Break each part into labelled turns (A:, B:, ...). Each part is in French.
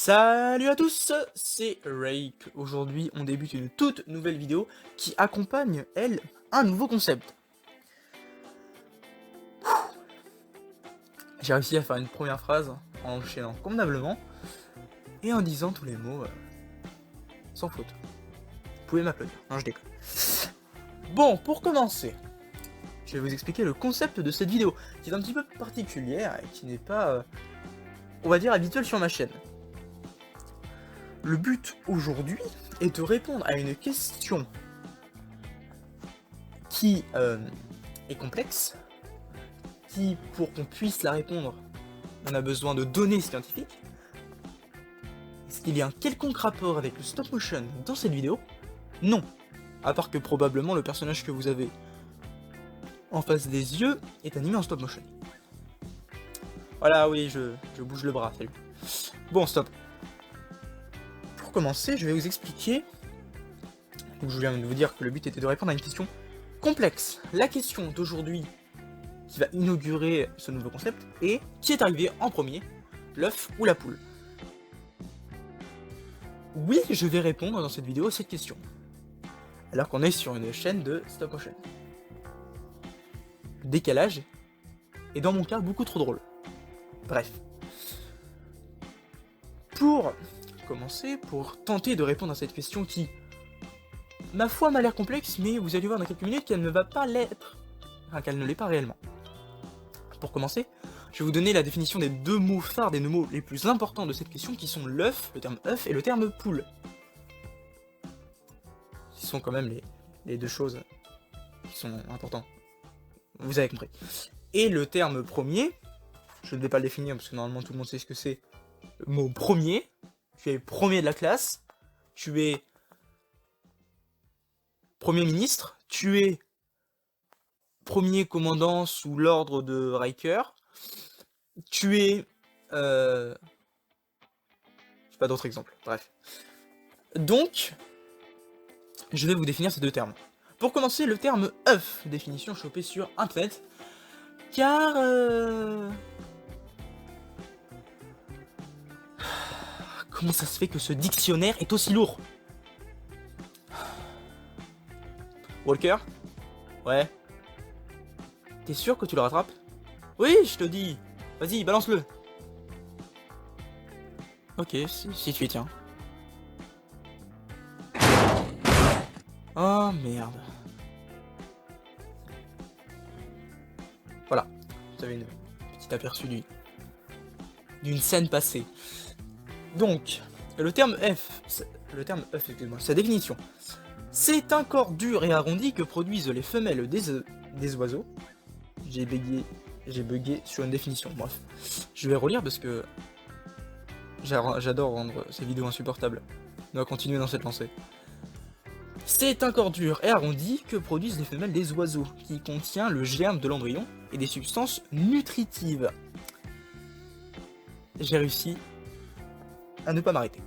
A: Salut à tous, c'est Rake. Aujourd'hui, on débute une toute nouvelle vidéo qui accompagne, elle, un nouveau concept. J'ai réussi à faire une première phrase en enchaînant convenablement et en disant tous les mots sans faute. Vous pouvez m'applaudir, non je déconne. Bon, pour commencer, je vais vous expliquer le concept de cette vidéo, qui est un petit peu particulière et qui n'est pas, on va dire, habituelle sur ma chaîne. Le but aujourd'hui est de répondre à une question qui est complexe, qui, pour qu'on puisse la répondre, on a besoin de données scientifiques. Est-ce qu'il y a un quelconque rapport avec le stop motion dans cette vidéo? Non. À part que probablement le personnage que vous avez en face des yeux est animé en stop motion. Voilà, oui, je bouge le bras, salut. Bon, stop. Pour commencer, je vais vous expliquer, je viens de vous dire que le but était de répondre à une question complexe. La question d'aujourd'hui qui va inaugurer ce nouveau concept est: qui est arrivé en premier, l'œuf ou la poule? Oui, je vais répondre dans cette vidéo à cette question, alors qu'on est sur une chaîne de stop motion. Le décalage est dans mon cas beaucoup trop drôle. Bref. Pour commencer, pour tenter de répondre à cette question qui, ma foi, m'a l'air complexe, mais vous allez voir dans quelques minutes qu'elle ne va pas l'être, enfin qu'elle ne l'est pas réellement. Pour commencer, je vais vous donner la définition des deux mots phares, des deux mots les plus importants de cette question, qui sont l'œuf, le terme œuf, et le terme poule. Qui sont quand même les deux choses qui sont importantes. Vous avez compris. Et le terme premier, je ne vais pas le définir parce que normalement tout le monde sait ce que c'est. Le mot premier, tu es premier de la classe, tu es premier ministre, tu es premier commandant sous l'ordre de Riker, tu es... j'ai pas d'autres exemples, bref. Donc, je vais vous définir ces deux termes. Pour commencer, le terme œuf, définition chopée sur internet, car... Comment ça se fait que ce dictionnaire est aussi lourd? Walker? Ouais. T'es sûr que tu le rattrapes? Oui, je te dis. Vas-y, balance-le. Ok, si tu y tiens. Oh merde. Voilà, vous avez une petite aperçu d'une scène passée. Donc, le terme œuf, excusez-moi, sa définition. C'est un corps dur et arrondi que produisent les femelles des oiseaux. J'ai bugué sur une définition, bref. Je vais relire parce que j'adore rendre ces vidéos insupportables. On va continuer dans cette lancée. C'est un corps dur et arrondi que produisent les femelles des oiseaux, qui contient le germe de l'embryon et des substances nutritives. J'ai réussi à ne pas m'arrêter.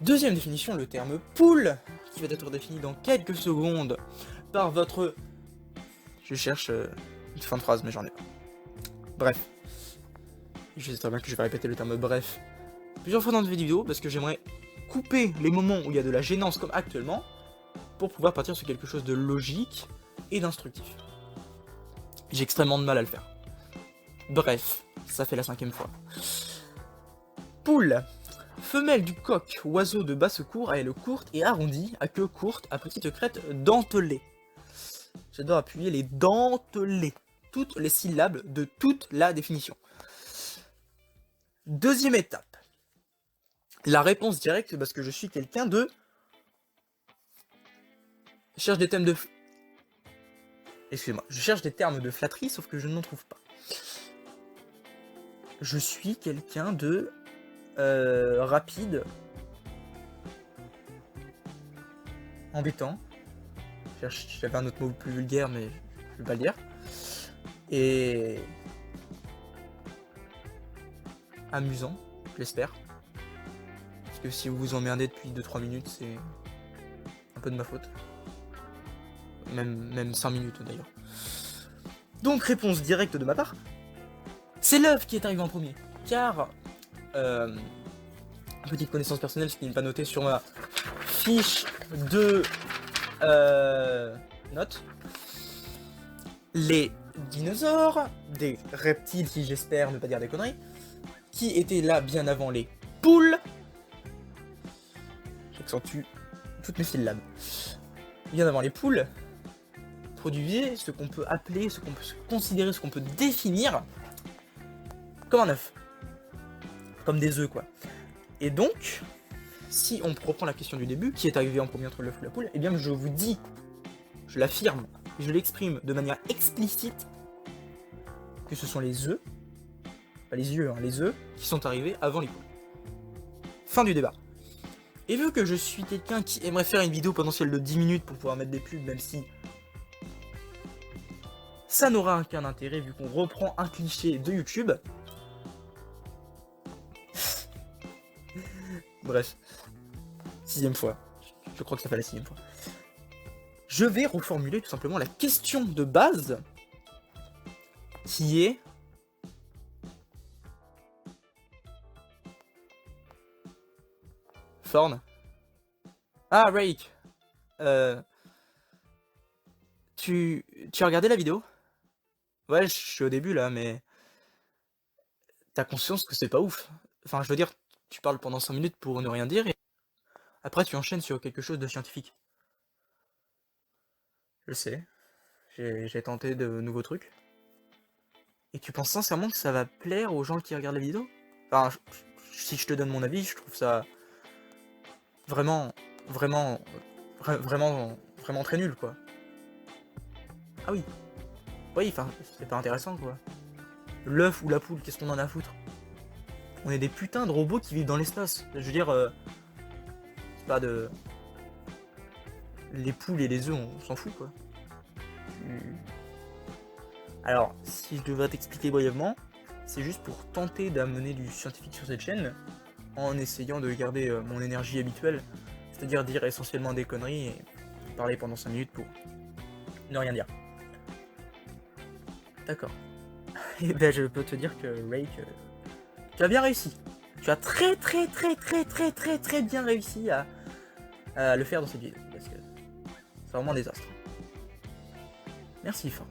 A: Deuxième définition, le terme poule, qui va être défini dans quelques secondes par votre... Je cherche une fin de phrase, mais j'en ai pas. Bref. Je sais très bien que je vais répéter le terme bref plusieurs fois dans cette vidéo, parce que j'aimerais couper les moments où il y a de la gênance comme actuellement, pour pouvoir partir sur quelque chose de logique et d'instructif. J'ai extrêmement de mal à le faire. Bref, ça fait la 5e fois. Poule. Femelle du coq, oiseau de basse-cour à aile courte et arrondie, à queue courte, à petite crête dentelée. J'adore appuyer les dentelés. Toutes les syllabes de toute la définition. Deuxième étape. La réponse directe, parce que je suis quelqu'un de... Je cherche des thèmes de... Excusez-moi, je cherche des termes de flatterie, sauf que je n'en trouve pas. Je suis quelqu'un de... rapide. Embêtant. J'avais un autre mot plus vulgaire, mais je vais pas le dire. Et... amusant, j'espère. Parce que si vous vous emmerdez depuis 2-3 minutes, c'est un peu de ma faute. Même 5 minutes d'ailleurs. Donc réponse directe de ma part. C'est l'œuf qui est arrivé en premier. Car petite connaissance personnelle, ce qui n'est pas noté sur ma fiche de notes. Les dinosaures, des reptiles, si j'espère ne pas dire des conneries, qui étaient là bien avant les poules. J'accentue toutes mes syllabes. Bien avant les poules, produisaient ce qu'on peut appeler, ce qu'on peut considérer, ce qu'on peut définir comme un œuf. Comme des œufs, quoi. Et donc, si on reprend la question du début, qui est arrivé en premier entre l'œuf ou la poule, eh bien je vous dis, je l'affirme, je l'exprime de manière explicite, que ce sont les œufs, pas les yeux, hein, les œufs, qui sont arrivés avant les poules. Fin du débat. Et vu que je suis quelqu'un qui aimerait faire une vidéo potentielle de 10 minutes pour pouvoir mettre des pubs, même si ça n'aura aucun intérêt vu qu'on reprend un cliché de YouTube. Bref. 6ème fois. Je crois que ça fait la 6ème fois. Je vais reformuler tout simplement la question de base qui est... Thorn. Ah, Rake. Tu as regardé la vidéo? Ouais, je suis au début là, mais... T'as conscience que c'est pas ouf. Enfin, je veux dire, tu parles pendant 5 minutes pour ne rien dire et... Après, tu enchaînes sur quelque chose de scientifique. Je sais. J'ai tenté de nouveaux trucs. Et tu penses sincèrement que ça va plaire aux gens qui regardent la vidéo? Enfin, si je te donne mon avis, je trouve ça... Vraiment très nul, quoi. Ah oui. Oui, enfin, c'est pas intéressant, quoi. L'œuf ou la poule, qu'est-ce qu'on en a à foutre? On est des putains de robots qui vivent dans l'espace. Je veux dire, c'est pas de... Les poules et les œufs, on s'en fout, quoi. Alors, si je devrais t'expliquer brièvement, c'est juste pour tenter d'amener du scientifique sur cette chaîne, en essayant de garder mon énergie habituelle, c'est-à-dire dire essentiellement des conneries et parler pendant 5 minutes pour ne rien dire. D'accord. Et ben je peux te dire que Rake, tu as bien réussi. Tu as très bien réussi à le faire dans cette vidéo, parce que c'est vraiment un désastre. Merci Form.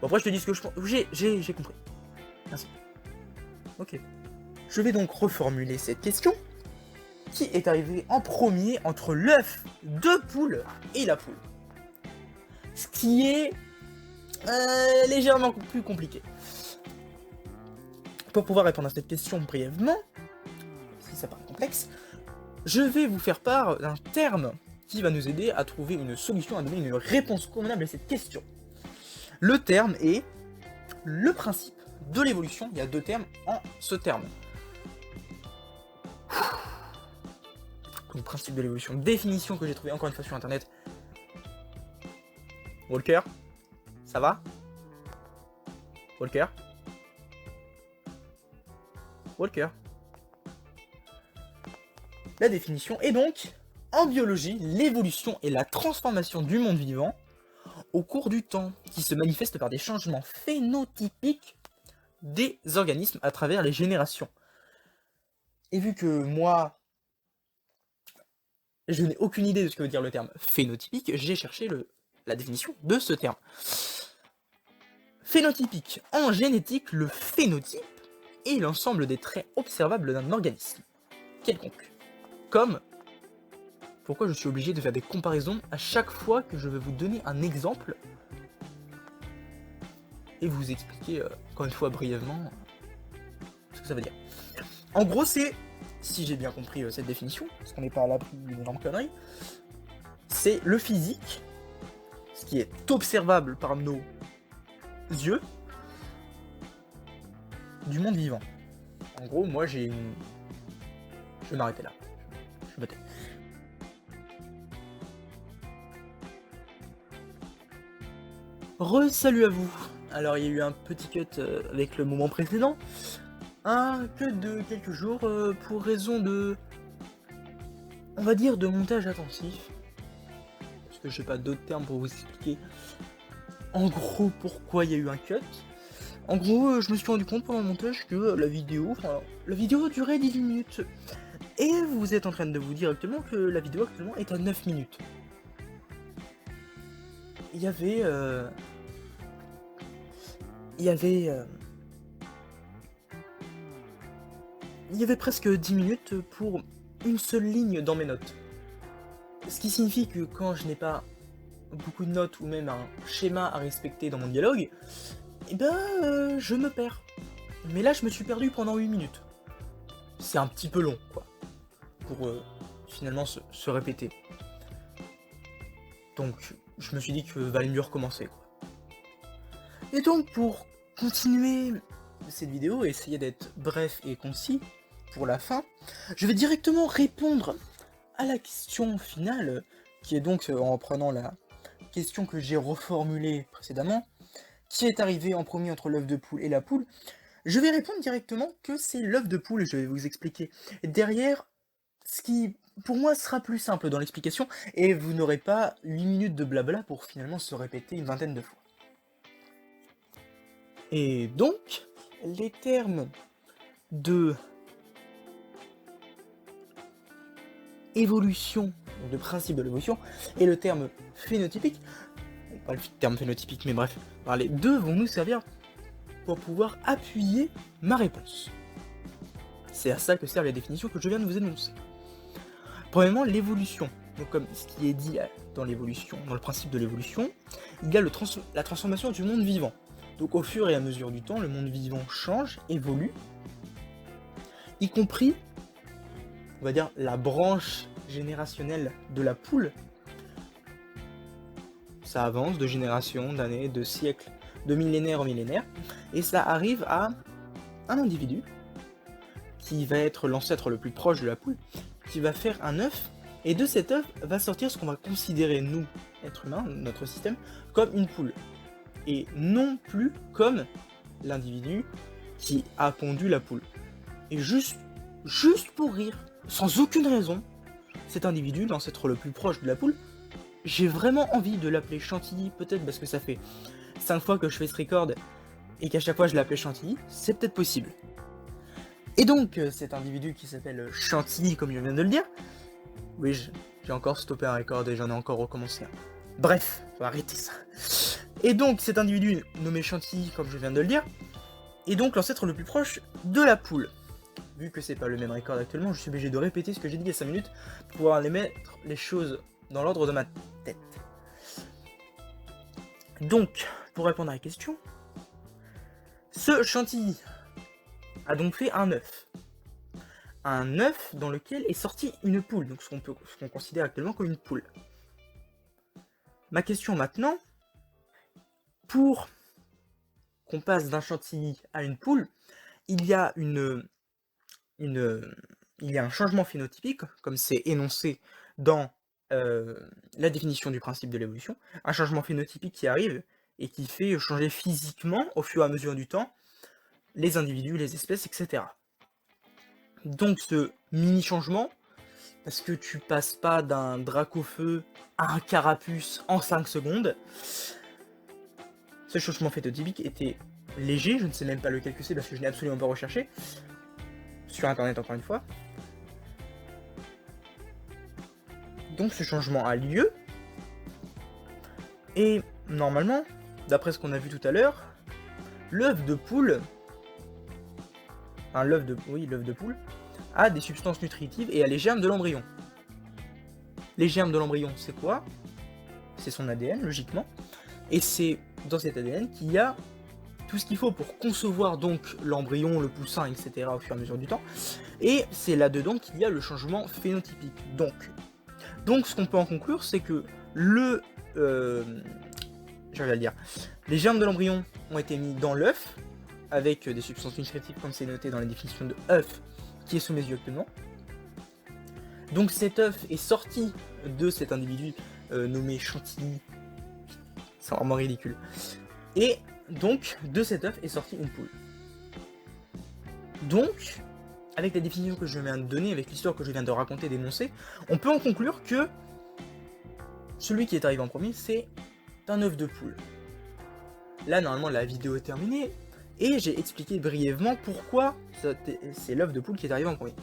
A: Bon après je te dis ce que je pense. J'ai compris. Merci. Ok. Je vais donc reformuler cette question. Qui est arrivé en premier entre l'œuf de poule et la poule? Ce qui est légèrement plus compliqué. Pour pouvoir répondre à cette question brièvement, si ça paraît complexe, je vais vous faire part d'un terme qui va nous aider à trouver une solution, à donner une réponse convenable à cette question. Le terme est le principe de l'évolution. Il y a 2 termes en ce terme. Donc, principe de l'évolution, définition que j'ai trouvé encore une fois sur internet. Walker, ça va? Walker? Walker. La définition est donc, en biologie, l'évolution et la transformation du monde vivant au cours du temps, qui se manifeste par des changements phénotypiques des organismes à travers les générations. Et vu que moi, je n'ai aucune idée de ce que veut dire le terme phénotypique, j'ai cherché la définition de ce terme. Phénotypique. En génétique, le phénotype est l'ensemble des traits observables d'un organisme quelconque. Comme... Pourquoi je suis obligé de faire des comparaisons à chaque fois que je vais vous donner un exemple et vous expliquer, encore une fois brièvement, ce que ça veut dire. En gros, c'est, si j'ai bien compris cette définition, parce qu'on n'est pas à l'abri d'une énorme connerie, c'est le physique, ce qui est observable par nos yeux, du monde vivant. En gros, moi j'ai une... Je vais m'arrêter là. Je me tais. Re-salut à vous. Alors il y a eu un petit cut avec le moment précédent. Un cut de quelques jours pour raison de... On va dire de montage intensif. Parce que j'ai pas d'autres termes pour vous expliquer en gros pourquoi il y a eu un cut. En gros, je me suis rendu compte pendant le montage que la vidéo durait 18 minutes. Et vous êtes en train de vous dire actuellement que la vidéo actuellement est à 9 minutes. Il y avait... Il y avait presque 10 minutes pour une seule ligne dans mes notes. Ce qui signifie que quand je n'ai pas beaucoup de notes ou même un schéma à respecter dans mon dialogue, je me perds. Mais là, je me suis perdu pendant 8 minutes. C'est un petit peu long, quoi, pour finalement se répéter. Donc, je me suis dit que valait mieux recommencer, quoi. Et donc, pour continuer cette vidéo et essayer d'être bref et concis pour la fin, je vais directement répondre à la question finale, qui est donc, en reprenant la question que j'ai reformulée précédemment, qui est arrivé en premier entre l'œuf de poule et la poule. Je vais répondre directement que c'est l'œuf de poule et je vais vous expliquer derrière ce qui, pour moi, sera plus simple dans l'explication et vous n'aurez pas 8 minutes de blabla pour finalement se répéter une vingtaine de fois. Et donc, les termes de évolution, de principe de l'évolution, et le terme phénotypique, pas le terme phénotypique mais bref, les deux vont nous servir pour pouvoir appuyer ma réponse. C'est à ça que servent les définitions que je viens de vous énoncer. Premièrement, l'évolution. Donc comme ce qui est dit dans l'évolution, dans le principe de l'évolution, il y a la transformation du monde vivant. Donc au fur et à mesure du temps, le monde vivant change, évolue, y compris, on va dire, la branche générationnelle de la poule. Ça avance de génération, d'années, de siècles, de millénaire en millénaire, et ça arrive à un individu qui va être l'ancêtre le plus proche de la poule, qui va faire un œuf, et de cet œuf va sortir ce qu'on va considérer, nous, êtres humains, notre système, comme une poule. Et non plus comme l'individu qui a pondu la poule. Et juste pour rire, sans aucune raison, cet individu, l'ancêtre le plus proche de la poule, j'ai vraiment envie de l'appeler Chantilly, peut-être parce que ça fait 5 fois que je fais ce record, et qu'à chaque fois je l'appelais Chantilly, c'est peut-être possible. Et donc, cet individu qui s'appelle Chantilly, comme je viens de le dire, oui, j'ai encore stoppé un record et j'en ai encore recommencé un. Bref, faut arrêter ça. Et donc, cet individu nommé Chantilly, comme je viens de le dire, est donc l'ancêtre le plus proche de la poule. Vu que c'est pas le même record actuellement, je suis obligé de répéter ce que j'ai dit il y a 5 minutes pour pouvoir mettre les choses dans l'ordre de ma tête. Donc, pour répondre à la question, ce Chantilly a donc fait un œuf. Un œuf dans lequel est sortie une poule, donc ce qu'on considère actuellement comme une poule. Ma question maintenant, pour qu'on passe d'un chantilly à une poule, il y a un changement phénotypique, comme c'est énoncé dans la définition du principe de l'évolution, un changement phénotypique qui arrive et qui fait changer physiquement, au fur et à mesure du temps, les individus, les espèces, etc. Donc ce mini-changement, parce que tu passes pas d'un Dracofeu à un Carapuce en 5 secondes, ce changement phénotypique était léger, je ne sais même pas lequel que c'est parce que je n'ai absolument pas recherché, sur internet encore une fois. Donc ce changement a lieu, et normalement, d'après ce qu'on a vu tout à l'heure, l'œuf de poule, l'œuf de poule, a des substances nutritives et a les germes de l'embryon. Les germes de l'embryon, c'est quoi? C'est son ADN, logiquement, et c'est dans cet ADN qu'il y a tout ce qu'il faut pour concevoir donc l'embryon, le poussin, etc. au fur et à mesure du temps, et c'est là-dedans qu'il y a le changement phénotypique. Donc ce qu'on peut en conclure, c'est que les germes de l'embryon ont été mis dans l'œuf, avec des substances nutritives comme c'est noté dans la définition de œuf qui est sous mes yeux actuellement. Donc cet œuf est sorti de cet individu nommé Chantilly, c'est vraiment ridicule, et donc de cet œuf est sortie une poule. Donc, avec la définition que je viens de donner, avec l'histoire que je viens de raconter, d'énoncer, on peut en conclure que celui qui est arrivé en premier, c'est un œuf de poule. Là, normalement, la vidéo est terminée, Et j'ai expliqué brièvement pourquoi c'est l'œuf de poule qui est arrivé en premier.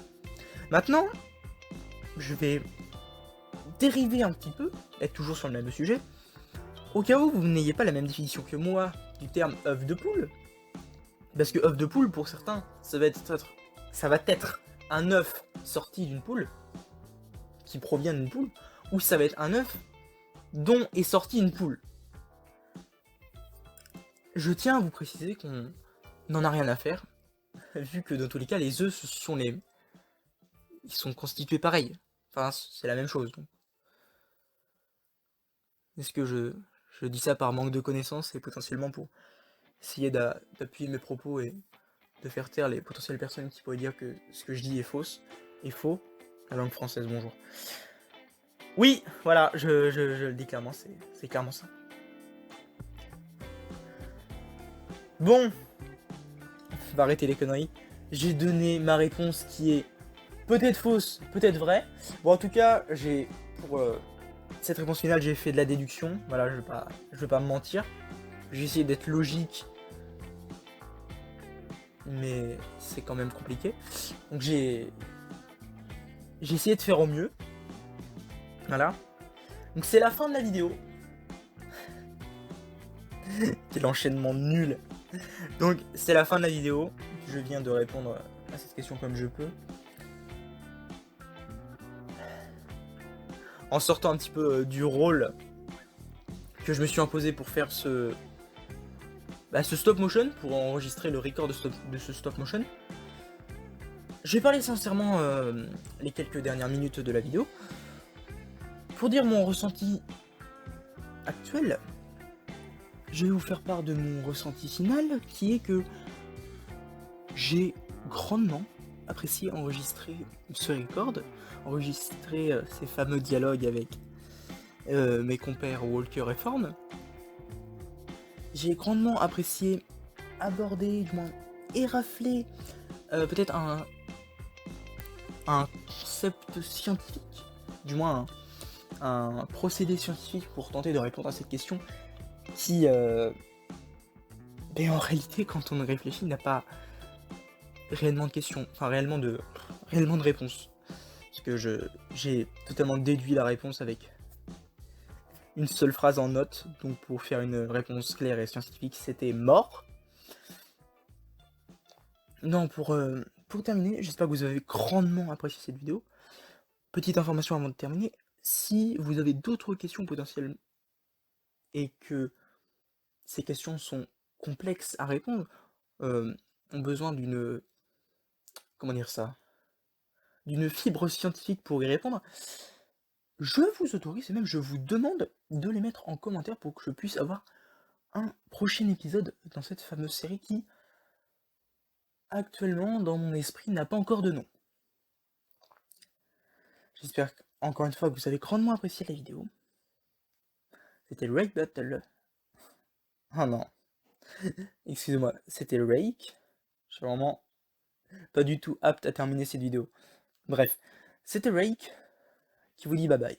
A: Maintenant, je vais dériver un petit peu, être toujours sur le même sujet, au cas où vous n'ayez pas la même définition que moi du terme œuf de poule. Parce que œuf de poule, pour certains, ça va être un œuf sorti d'une poule, qui provient d'une poule, ou ça va être un œuf dont est sortie une poule. Je tiens à vous préciser qu'on n'en a rien à faire, vu que dans tous les cas, les œufs, ils sont constitués pareil. Enfin, c'est la même chose. Donc. Est-ce que je dis ça par manque de connaissances et potentiellement pour essayer d'appuyer mes propos et de faire taire les potentielles personnes qui pourraient dire que ce que je dis est faux. La langue française, bonjour. Oui, voilà, je le dis clairement, c'est clairement ça. Bon, on va arrêter les conneries. J'ai donné ma réponse qui est peut-être fausse, peut-être vraie. Bon, en tout cas, pour cette réponse finale, j'ai fait de la déduction. Voilà, je vais pas me mentir. J'ai essayé d'être logique, mais c'est quand même compliqué. Donc j'ai essayé de faire au mieux. Voilà. Donc c'est la fin de la vidéo. Quel enchaînement nul. Donc c'est la fin de la vidéo. Je viens de répondre à cette question comme je peux. En sortant un petit peu du rôle que je me suis imposé pour faire ce stop motion, pour enregistrer le record de ce stop motion. Je vais parler sincèrement les quelques dernières minutes de la vidéo. Pour dire mon ressenti actuel, je vais vous faire part de mon ressenti final, qui est que j'ai grandement apprécié enregistrer ce record, enregistrer ces fameux dialogues avec mes compères Walker et Form. J'ai grandement apprécié aborder, du moins érafler, peut-être un concept scientifique, du moins un procédé scientifique pour tenter de répondre à cette question qui, en réalité, quand on réfléchit, n'a pas réellement de question, enfin réellement de réponse. Parce que j'ai totalement déduit la réponse avec une seule phrase en note, donc pour faire une réponse claire et scientifique, c'était mort. Non, pour terminer, j'espère que vous avez grandement apprécié cette vidéo. Petite information avant de terminer, si vous avez d'autres questions potentielles et que ces questions sont complexes à répondre, ont besoin d'une... comment dire ça? D'une fibre scientifique pour y répondre, je vous autorise et même je vous demande de les mettre en commentaire pour que je puisse avoir un prochain épisode dans cette fameuse série qui, actuellement, dans mon esprit, n'a pas encore de nom. J'espère encore une fois que vous avez grandement apprécié la vidéo. C'était le Rake Battle. Ah non. Excusez-moi, c'était le Rake. Je suis vraiment pas du tout apte à terminer cette vidéo. Bref, c'était Rake qui vous dit bye bye.